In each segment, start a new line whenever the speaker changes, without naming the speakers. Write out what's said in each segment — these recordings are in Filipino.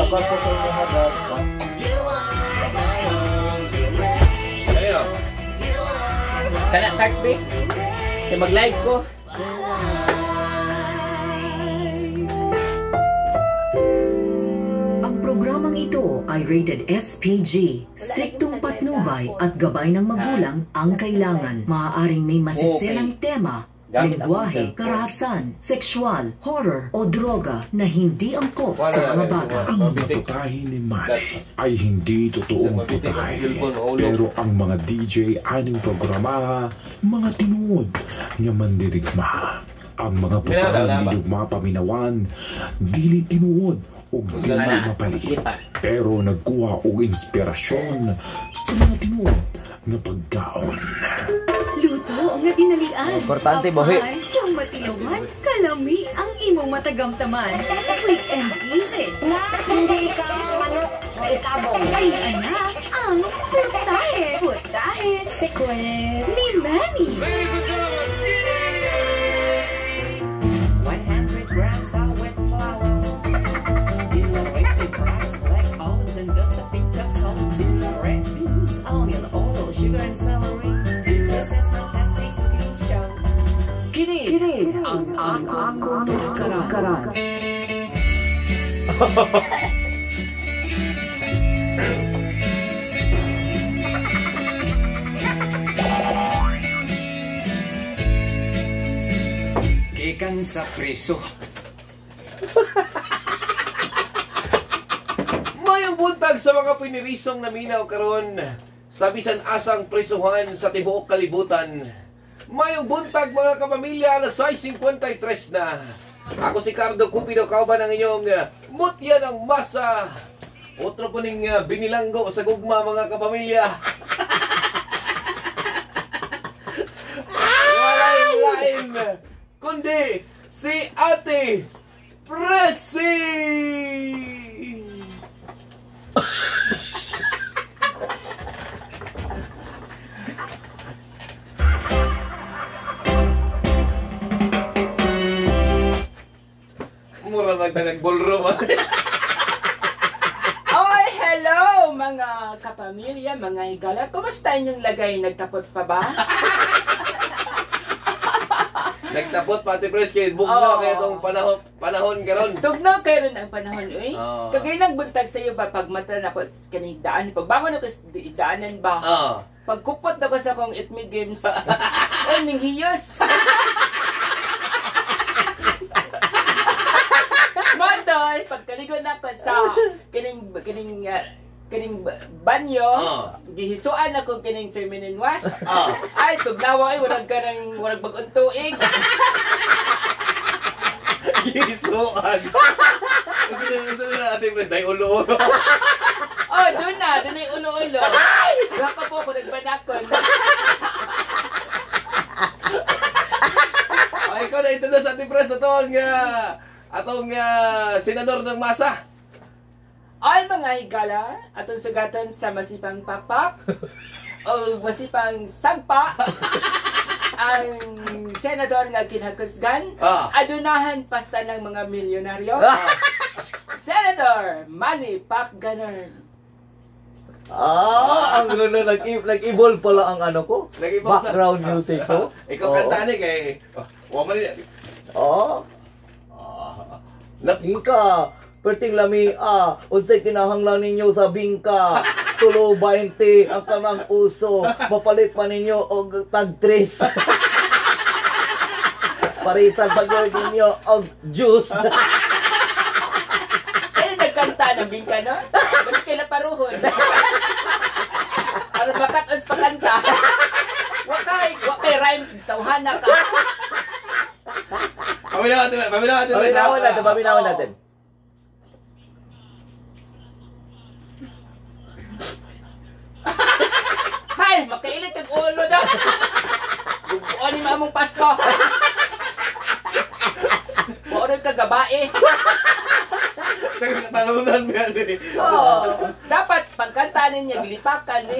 Pagkakot ko sa inyo hagat. Ayo. Kana text me? Kaya mag-live ko.
Ang programang ito ay rated SPG. Striktong patnubay at gabay ng magulang ang kailangan. Maaaring may masiselang tema, lengguwahe, karahasan, sexual, horror o droga na hindi angkop sa mga bata.
Ang maputahe ni Manny ay hindi totoong putahe. Pero ang mga DJ aning programa, mga tinuod nga mandirigma. Ang mga putahe ni Dugma Paminawan, dili tinuod o dili mapalit. Pero nagkuha og inspirasyon sa mga tinuod nga pagkaon.
Luto nga dinalian.
Importante bohe.
Yung matilawan, kalami ang imong matagamtaman. Quick and easy.
Na hindi ka manok o itabong.
Ay anak, ang putahe. Putahe.
Secret.
Ni Manny.
100 grams of wet flour. Wasted rice, black olives, and just a pinch of salt. Red beans, onion, oil, sugar, and celery. This is fantastic cooking show. Kini ang akong tugkaran. Gikan sa preso.
Mayong buntag sa mga pinirisong naminaw karon sa bisan asang presuhan sa tibuok kalibutan. Mayong buntag mga kapamilya, alas 6:53 na. Ako si Cardo Cupido, kauban ang inyong mutya ng masa. Otro po ning binilanggo sa gugma mga kapamilya. Walay lain kundi si Ate Presi. Mura nagtanag-ballroom.
Oy, hello mga kapamilya, mga higala. Kumusta inyong lagay? Nagtapot pa ba?
Nagtapot pati pres kay bugnaw kay itong panahon karon.
Tugnaw kayo rin ang panahon, uy.
Oh.
Kagay nagbuntag sa iyo ba pagmata na ko kaning daan, pagbangon ako sa daanan ba?
Oh.
Pagkupot na ko sa akong Itme Games. Ay, ning hiyos. Monday, pagkaligon na ko sa kining banyo, gihisuan ako kining feminine wash. Ay, tugnawa ay warag ka ng warag bagong tuig.
Gihisuan. Ito na ating pres dai ulo-ulo.
Oh, doon ay ulo-ulo. Wala po ako nagbanakon.
Ay, ikaw na ito na sa ating pres atong senador ng masa.
Ay, mga higala, atong sugatan sa masipang papak o masipang sagpa ang senador nga kinhakusgan, adunahan pasta ng mga milyonaryo. Senador Manny Pacquiao.
Ang gulo nag-evolve pala ang ano ko. Background music ko.
Ikaw kanta ni kay wa man ni.
Bingka, perting lami unsay kinahanglan ninyo sa bingka? Tulo 20 ang kanang uso, mapalit pa ninyo og tag 3. Paritan pag ninyo og juice.
Ay, nagkanta ng bingka, no? Balik kayo na paruhon. Aron makatos pa kanta. Wakay rhyme, tawhana ka.
Paminawan natin.
Hay, makailit ang ulo daw. Duguan ni mamong Pasko. Maurag ka gabae.
Nagkatalunan nga ni.
Dapat pagkantanin niya, gilipakan ni.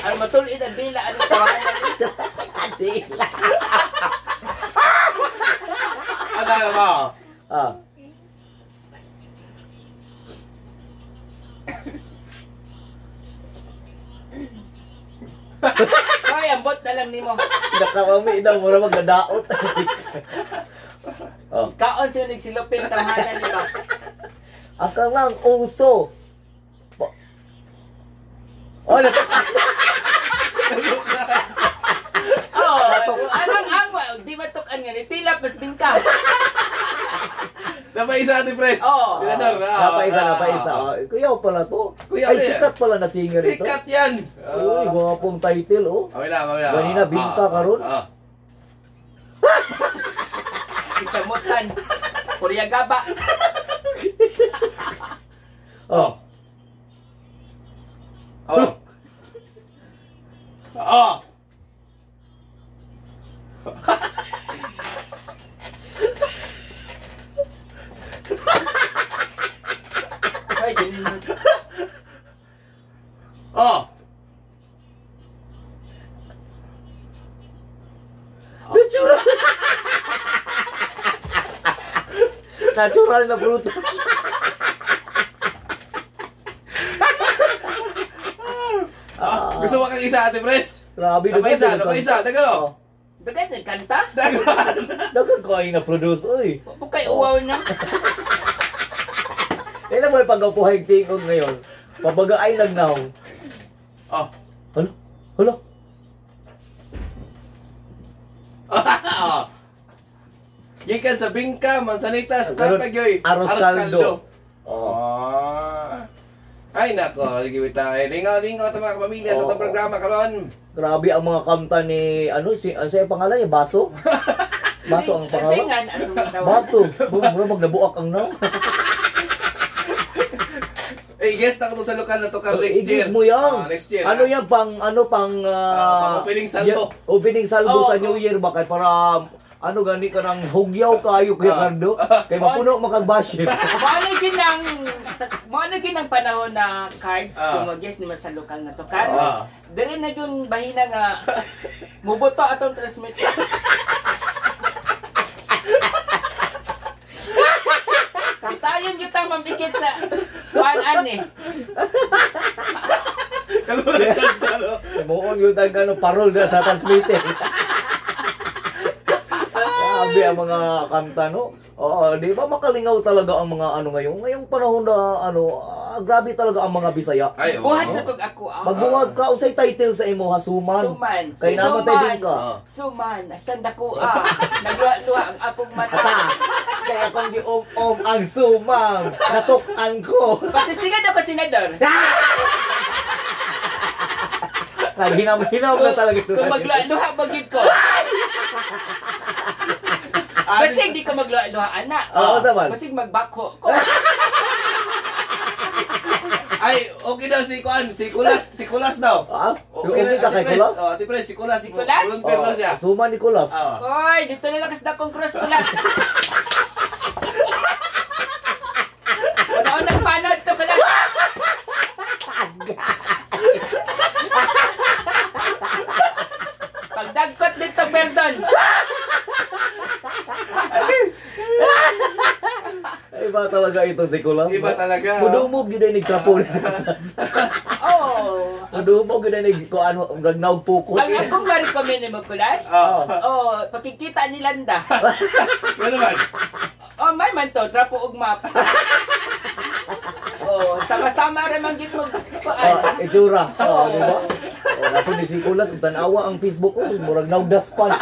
Ano matulid ang dila, ano tawanan dito.
Dila.
Ano mo?
Ay, ambot na lang nimo.
Nakarami daw, mura magadaot. Oh.
Kaon siya nagsilupin tamahanan nila.
Ang kanang uso. Oh,
Anong di matukan nga ni tilap mas bingka.
Napaisa Ate Pres.
Oo.
Senador.
Napaisa. Kuya pala to.
Kuya,
Ay,
ano yan?
sikat pala na singer ito.
Sikat yan.
Uy, gwapong title, oh.
Okay na.
Ganina, bingka karon.
Isamutan. Puryagaba.
Oh.
Ay, din.
Natural na prutas.
Gusto mo kang isa Ate Pres?
Grabe
Napaisa. Dagalo.
Dagan ng kanta?
Dagan ko ay na-produce, uy.
Bukay uwaw na.
Kaya naman pag-apuhay tingog ngayon, pabaga ay nagnaw. Hala?
Gikan sa bingka, mansanitas,
Karon,
napagyoy.
Aros kaldo.
Ay nako, sige bitaw. Lingaw-lingaw ta mga kapamilya sa itong programa karon.
Grabe ang mga kanta ni, ano sa'yo pangalan niya? Baso? Baso ang pangalan?
Kasingan, anong tawag?
Baso. Mura magnabuak ang naw.
Guest ako sa lokal na to ka next year.
I-guess mo yan.
Next year.
Ano yan, pang
opening salvo.
Opening salvo sa New Year ba? Kaya para, gani ka ng hugyaw kayo kay Cardo. Kaya mapuno makagbashit.
Maano ginang panahon na cards kung mag-guess naman sa lokal na to kan. Dire na yun bahina nga mubuto atong transmit. Bitayon gyud ta mamikit sa kuan eh.
Muon yun tayo parol na sa transmitter. Grabe ang mga kanta, no? Di ba makalingaw talaga ang mga ngayong panahon na grabe talaga ang mga Bisaya.
Buhat sa pag ako.
Magbuwag ka unsay title sa imo ha, Suman. Kay namatay din ka.
Suman, asan dako nagluwa-luwa ang akong mata.
Kaya kung gi-om ang sumam, natukan ko.
Patistingan ako senador.
Naghinam-hinam na talaga ito.
Kung magluwa-luwa bagid ko. Basig di ko magluwa-luwa anak.
Naman.
Basig magbako ko.
Ay, okay daw si Kuan, si Kulas daw.
Okay ka kay Kulas?
Ate Pres, si Kulas.
Kulas?
Volunteer daw siya.
Suman ni Kulas.
Oy, dito na lang kasi dakong cross kulas. Wala nang panood to kulas. Pagdagkot dito, perdon.
Iba talaga ito si Kulas.
Iba talaga.
Mudumog yun ay nagtrapo na si Kulas. Mudumog yun ay nagnaog pukot.
Ang akong ma-recommend mo, kulas? Pakikita ni Landa.
Ano naman?
May man to, trapo ug map. Sama-sama rin man gid mo.
Itsura. Di ba? Nato ni si Kulas, kung tanawa ang Facebook ko, murag naugdas pa.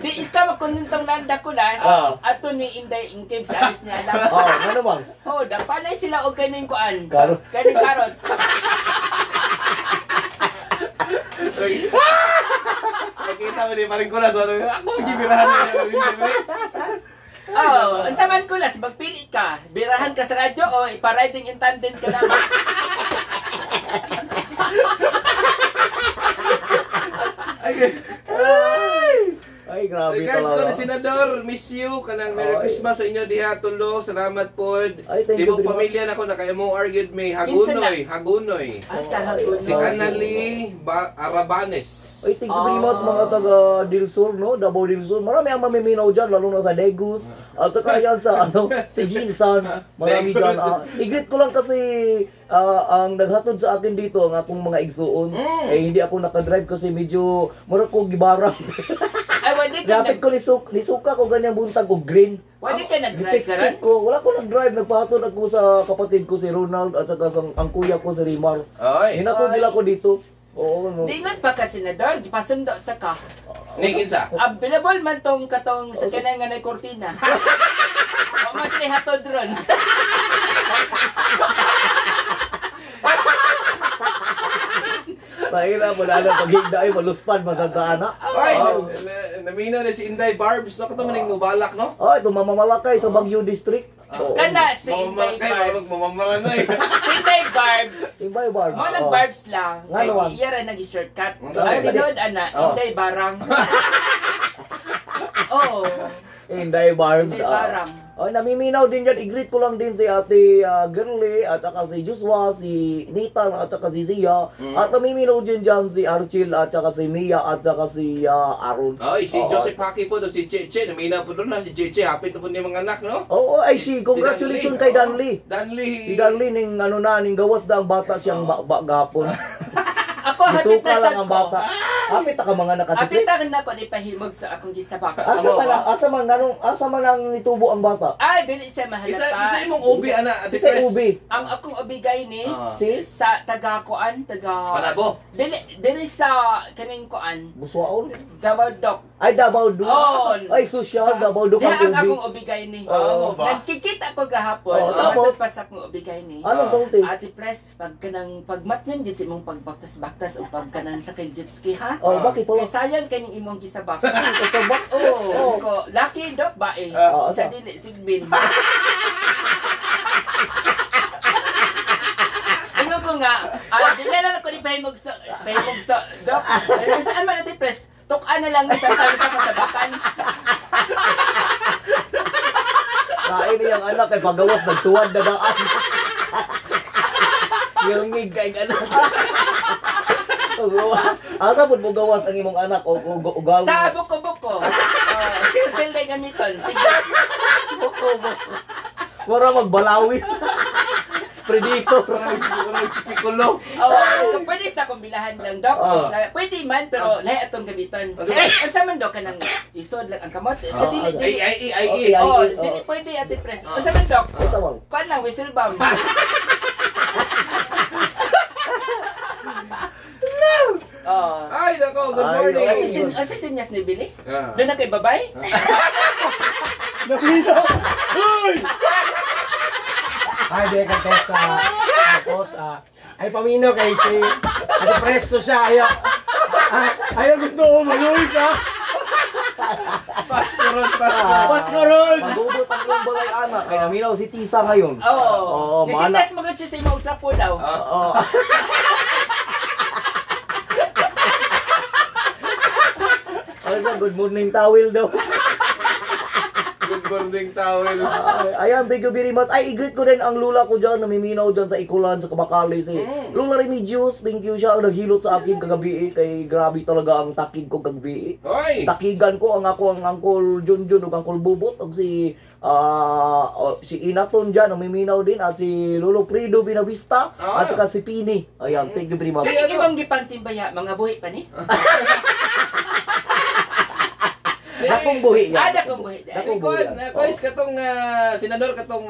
Di ka makunintong Landa kulas, ato ni Inday Ingkib sa alis niya lang.
Ano bang?
Dapanay sila og kaning kuan.
Carrots.
Kaning carrots.
Nakita mo ni Paring Kulas, ako gibirahan niya.
Unsa man kulas, magpili ka. Birahan ka sa radyo o ipa-riding in tandem ka lang.
Ay, grabe
Regards ko
talaga.
ni Senador, miss you. Kanang Merry
Ay.
Christmas sa inyo diha tulo. Salamat po.
Ay, thank you
Ibang
very much.
pamilya na ko na kayo mo argued may Hagunoy.
Asa hagun
Si
mo.
Anali Arabanes.
Ay, thank you very much mga taga Dilsur, no? Davao Dilsur. Marami ang mamiminaw dyan, lalo na sa Degus. At saka yan sa, si Jinsan. Marami dyan. I-greet ko lang kasi ang naghatod sa akin dito, ang akong mga igsuon. Eh, hindi ako nakadrive kasi medyo, mura ko gibarang.
Ay, wala ka
Gapit ko ni Suka ko ganyang buntag ko green.
Wala ka nag-drive ka rin?
Wala ko nag-drive. Nagpahatod ako sa kapatid ko si Ronald at saka ang kuya ko si Rimar.
Ay.
Hinatod nila ko dito. Oo, no.
Di man pa ka, Senador. Di pa sundo ta ka.
Nigin sa.
Available man tong katong sa kanay nga na kortina. O mas ni hatod ron.
Mahirap mo na lang pag-higda ay maluspan, masagdaan na.
Ay, naminaw na si Inday Barbs. Naku ito maning mubalak, no?
Oh, ito mamamalakay sa Baguio District. Oo.
Kana si Inday
Mamamalakay,
Barbs.
mamamaranay.
Si Inday Barbs.
Imbay bar.
Mo nag barbs lang.
Nga naman.
Kay iya ra nag-shortcut.
Ang
Ang
dali.
tinod ana, Inday barang. Oh,
Inday Barbs.
Inday barang.
Ay, namiminaw din dyan. I-greet ko lang din si Ate Girly, at saka si Joshua, si Nathan, at saka si Zia. At namiminaw din dyan si Archil, at saka si Mia, at saka si Aaron.
Ay, si
Oo.
Joseph Haki po, si Cheche. Naminaw po doon na si Cheche. Hapit na po niya mga anak, no?
Oo, ay congratulations kay Danley.
Danley.
Si Danley, ning ano na, ning gawas na ang bata siyang gapon.
Ako hapit
Isuka
na
lang
sad
ang
ko.
bata. Hapit ka mga nakatipid.
Hapit na ko ni pahimog sa akong gisabak.
Asa man ang nitubo ang bata?
Ah, dili siya mahalata.
Isa imong ubi, ana, Ate
Isa
Pres.
ubi.
Ang akong obigay ni
Si?
sa taga-kuan,
Panabo.
dili sa kaning kuan.
Buswaon?
Davao Doc.
Ay, Davao Duc.
Oo.
Ay, social, Davao Duc
Diha
ang
ang
ubi.
akong obigay ni.
Oo ba?
Nagkikita ko gahapon.
Oo,
Tapos
tapos?
pa sa akong obigay ni.
Anong sulti?
Ate Pres, pag kanang pagmatngan gid sa imong pagbaktas-baktas o pag kanang sa kay jet ski ha.
Oh, bakit
Kay
pala?
sayang kaning imong gisabak.
Kasabak?
Oo, ko lucky Doc ba eh.
Oo,
Sa
sa-
dili sigbin. Ano ko nga, di na lang ako ni pahimog sa Doc. Saan man Ate Pres? Tukan na lang ni sa kasabakan.
Kain niyang anak kay pagawas nagtuwad na daan. Ngilngig kay anak. Asa pud mo gawas ang imong anak o ugaw?
Sa buko-buko. Silsil na gamiton.
Mura magbalawis. Predator.
Parang si Piccolo.
Kung pwede sa kumbilahan lang, Doc.
Oo.
Pwede man, pero lahat itong gamiton. Ang sa man, Doc, kanang isod lang ang kamot. Sa dili, dili.
Okay,
Oh,
oo.
dili pwede Ate Pres. Ang sa man, Doc.
Ay, tawag.
Kuan lang, whistle bomb. Oh.
Ay, nako, good
Ay,
morning.
Asisinyas ni Billy?
Ah.
Doon na kay babay?
Ay, di ka Tessa. Tapos, ay paminaw kay si Ate Presto siya. Ayaw gusto, maluwi ka.
Pastoron.
Paskoron.
Magubot ang ilang balay anak. Kaya naminaw si Tisa ngayon.
Oo.
mana.
Nasitas mo siya sa imong trapo daw.
Oo. Ay, good morning towel daw.
Good morning, towel.
Ayan, thank you very much. Ay, i-greet ko rin ang lula ko dyan, namiminaw dyan sa Ikulan, sa Kabakali. Si Lula Remedios, thank you siya. Ang naghilot sa akin kagabi, kay grabe talaga ang takig ko kagabi.
Hoy!
Takigan ko ang ako ang Uncle Junjun ug Uncle Bubot ug si Inaton dyan, namiminaw din, at si Lolo Prido Binavista, at saka si Pini. Ayan, thank you very much.
Sa imong gipantimbaya, mga buhi pa ni?
Dakong buhi yan.
Dakong buhi.
Dakong buhi yan.
Guys, katong senador, katong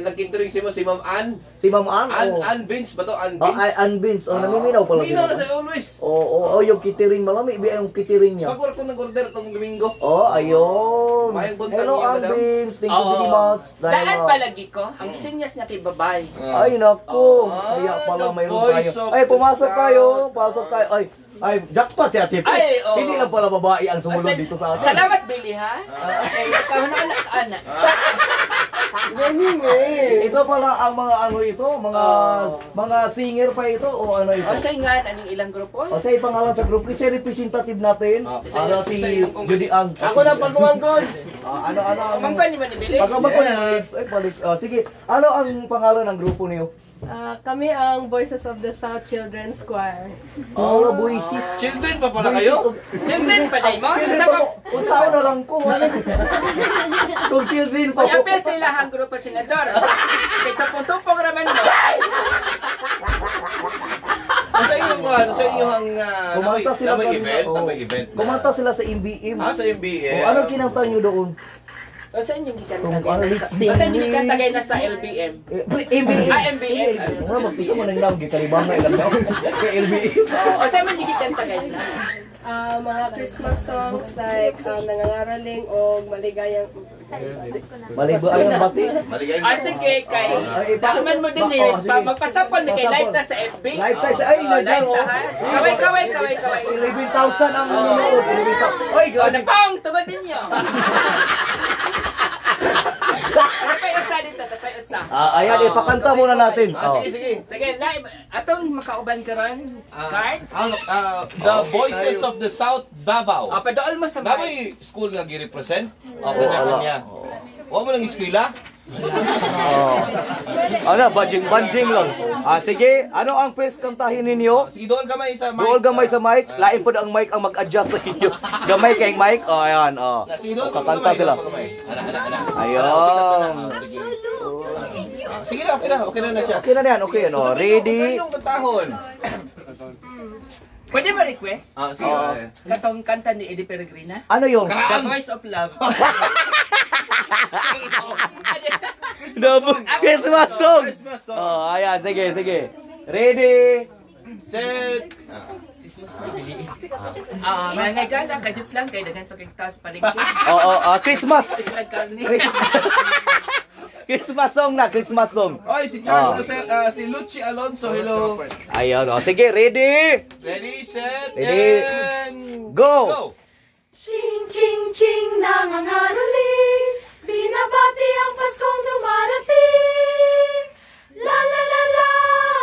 nag-catering si Ma'am Ann.
Si Ma'am Ann.
Ann Vince ba to? Ann
Ay,
Vince?
Ann Vince. Naminaw pala
Minaw na
siya.
sa always.
Oo, yung kitering. Malami ba yung kitering niya?
Pag-work ko nag-order tong Domingo.
Oh, ayun.
Mayang buntag
Hello,
niya,
Ann
madam.
Vince. Thank you very much.
Daan palagi ko. Ang isinyas niya kay babay.
Ay, naku.
Ah,
Kaya pala
the
mayroon
voice
tayo.
of
Ay,
the
pumasok
South.
tayo. Pasok tayo. Ay, jackpot si Ate Pres.
Ay, oo.
Hindi lang pala babae ang sumunod dito sa atin.
Salamat, Billy, ha? Ay, ikaw na anak.
Galing eh.
Ito pala ang mga ano ito, mga singer pa ito o ano ito?
O sa nga, anong ilang grupo?
O sa pangalan sa group, kasi representative natin, ano si Judy Ang.
Ako lang pagkumangkod.
Ano ang...
Kumangkon ni ba ni Billy?
Pagkamangkon balik. Sige, ano ang pangalan ng grupo niyo?
Kami ang Voices of the South Children's Choir.
Oh, Voices.
Children pa pala kayo?
Children pa tayo mo? Sa pa?
Kung saan na lang ko. Kung children pa
Kaya
po.
pa sila ang grupo senador. Ito po tupong raman mo.
Sa inyong
Kumanta sila
namay event.
Kumanta sila sa MBM.
Sa MBM.
Anong kinanta niyo doon?
O sa inyong gikantagay
Kung ano,
na
let's
sa...
sing.
O sa inyong gikantagay na sa LBM.
MBM.
MBM.
Ano magpisa mo nang naam gikalibang na ilang daw. Kay MBM.
O sa inyong gikantagay na.
Mga Christmas songs like Nangangaraling o Maligayang...
Maligayang bati.
Sige, kay... Dakuman mo din eh. Magpasapon na kay Light na sa FB.
Live tayo sa... Ay, nandiyan o.
Kaway.
11,000 ang nanonood. 11,000. Ay,
O,
grabe.
nagpang! Tugod ninyo. Tapay usa dito, tapay usa.
Ayan, ipakanta muna natin.
Sige.
Sige, live. Atong makauban karon cards.
The Voices of the South Davao.
Padool mo sa
Namoy school nga gi-represent? Kanya. Wa mo lang eskwela?
Ano, banjing lang. Sige, ano ang first kantahin ninyo?
Sige, doon gamay sa mic.
Doon gamay sa mic, lain po ang mic ang mag-adjust sa inyo. Gamay kay mic, ayan,
Sige, doon
kakanta sila.
Anak.
Ayun.
Sige na, okay na siya.
Okay na yan, okay, ano, ready?
Sa inyong katahon.
Pwede ba request?
Sige.
Katong kanta ni Eddie Peregrina?
Ano yung?
The Voice of Love.
Christmas song!
Christmas song.
Ayan, sige. Ready?
Set.
Mga ganda, kadit lang kay daghan pa kay taas palengke.
Christmas!
Isla karne.
Christmas song na, Christmas song.
Oy, si Charles, si Lucci Alonso, hello.
Ayun, sige, ready?
Ready, set,
Ready.
and
Go!
Ching, ching, ching, nangangaroling, binabati ang Paskong dumarating. La la la la,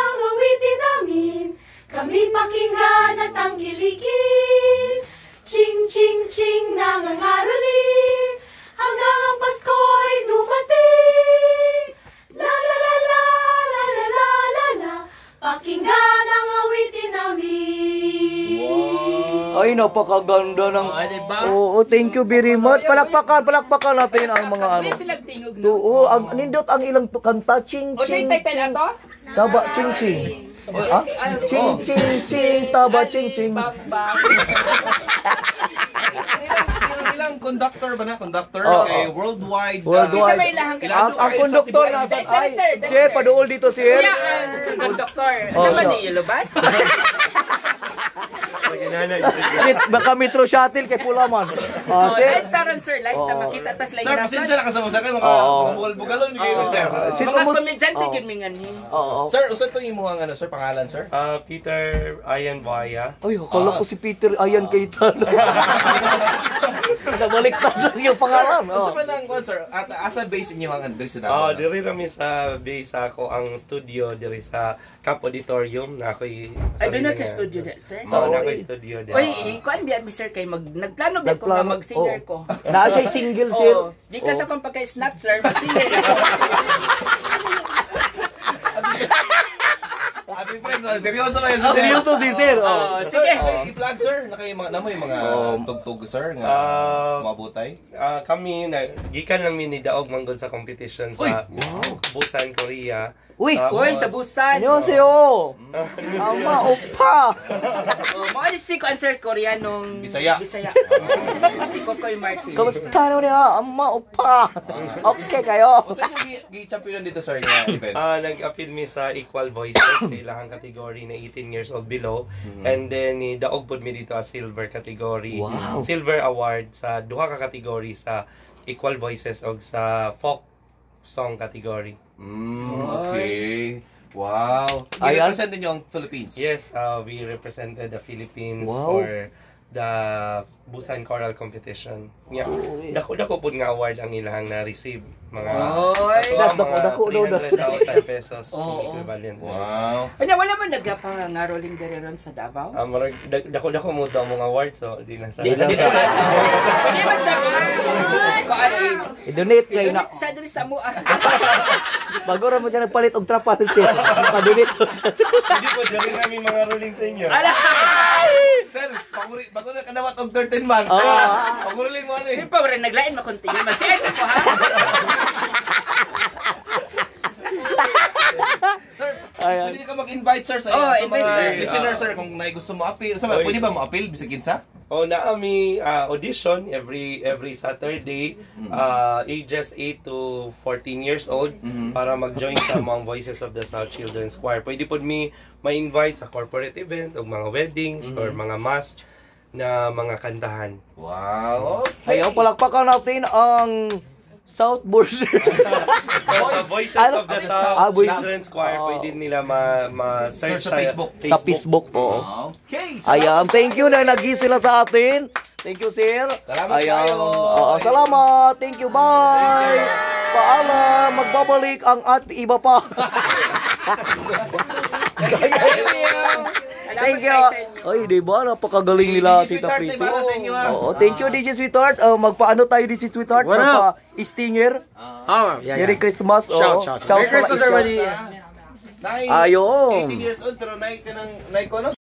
ang awitin namin, kami pakinggan at ang kiligin. Ching, ching, ching, nangangaroling, hanggang ang Pasko'y dumating. La la la la, la la la la la, pakinggan ang awitin namin.
Ay, napakaganda ng...
diba?
Oo, thank you very much. Palakpakan natin ang mga ano.
Pwede silang tingog na.
Oo, ang nindot ang ilang kanta, ching
O
ching
say title
ching.
ato?
Taba ching ching. Ha? Ching ching ching, taba ching ching.
Bang bang.
ilang conductor ba na? Conductor kay worldwide.
Worldwide.
Isa ba ilahang
Ang konduktor nasa ay,
sir.
sir, paduol dito sir.
Siya ang conductor. Sa ba ni Ilubas?
Baka Metro Shuttle kay Pulaman. Sir.
Light taron sir, light na makita tas light
Sir,
na.
pasensya na kasama sa akin mga bugal-bugalon ni kayo, sir.
Mga komedyante yun minganin.
Oo.
Sir, usa to imuhang ano, sir, pangalan, sir?
Peter Ayan Buaya.
Ay, akala ko si Peter Ayan Kaytan. Nabaliktad lang yung pangalan.
Unsa man ang kon, sir? At asa base inyo ang Andres sa Davao?
Diri rami sa base ako ang studio diri sa Camp Auditorium na ako'y
Ay, doon na ka-studio na, sir?
na ako'y studio diri.
Uy, kuan biya mi sir kay nagplano ba ko nga mag-singer ko.
Na siya single sir.
Di ka sa pang pagka-snap sir, mag-singer ako.
Abi pres, seryoso ba yan?
Seryoso din sir.
Sige.
I-plug, sir. Namoy mga tugtog, sir, nga mabutay.
Kami gikan lang mi ni daog manggod sa competition sa Busan, Korea.
Uy!
Uy, sa Busan.
안녕하세요. Ama, opa.
Mo si ko answer Koreanong
Bisaya.
Si Kokoy Martin.
Kamusta na niya? Ama, opa. Okay kayo.
Usa mo gi-champion dito, sir, nga event.
Nag-appeal mi sa Equal Voices sa ilahang category na 18 years old below. And then daog pud mi dito as silver category.
Wow.
Silver award sa duha ka category sa Equal Voices og sa folk song category.
Okay. Wow.
Ayan.
I-represent niyo ang Philippines.
Yes, we represented the Philippines
Wow.
for
the Busan Choral Competition. Yeah. Dako pud nga award ang ilang na-receive. Mga
dako
300,000 pesos equivalent.
Wow. Kanya wala man nagapa nga rolling ron sa Davao?
Dako mo daw mga award so di lang sa.
Hindi man sa
i-donate kay na.
Sa diri sa mo.
Bago ra mo siya nagpalit og trapal siya. Pa-donate.
Hindi po dali namin mga rolling sa inyo.
Sir, bago na kanawat og 13 man. Paguruling mo ani.
Di pa rin naglain makontinue. Masir sa ko ha.
Sir, pwede ka mag-invite sir sa mga listeners sir kung gusto mo appeal. Pwede ba mo appeal bisag kinsa?
Naami audition every Saturday, ages 8 to 14 years old para mag-join sa mga Voices of the South Children's Choir. Pwede po ma-invite sa corporate event o mga weddings or mga mass na mga kantahan.
Wow!
Ayaw, palakpakan natin ang South Border.
Sa Voices of the South Children's Choir, pwede nila ma-search
sa Facebook.
Sa Facebook, oo.
Okay.
Ayan, thank you na nag-gi sila sa atin. Thank you, sir.
Salamat kayo.
Salamat. Thank you. Bye. Paalam. Magbabalik ang at iba pa. Thank you. Ay, di ba? Napakagaling nila, Tita Prissy. Oo, thank you, DJ Sweetheart. Magpaano tayo, DJ Sweetheart? Magpa-stinger. Merry Christmas.
Shout.
Merry Christmas, everybody.
Ayun. 18 years old, pero naik ka ng, naik ko, no?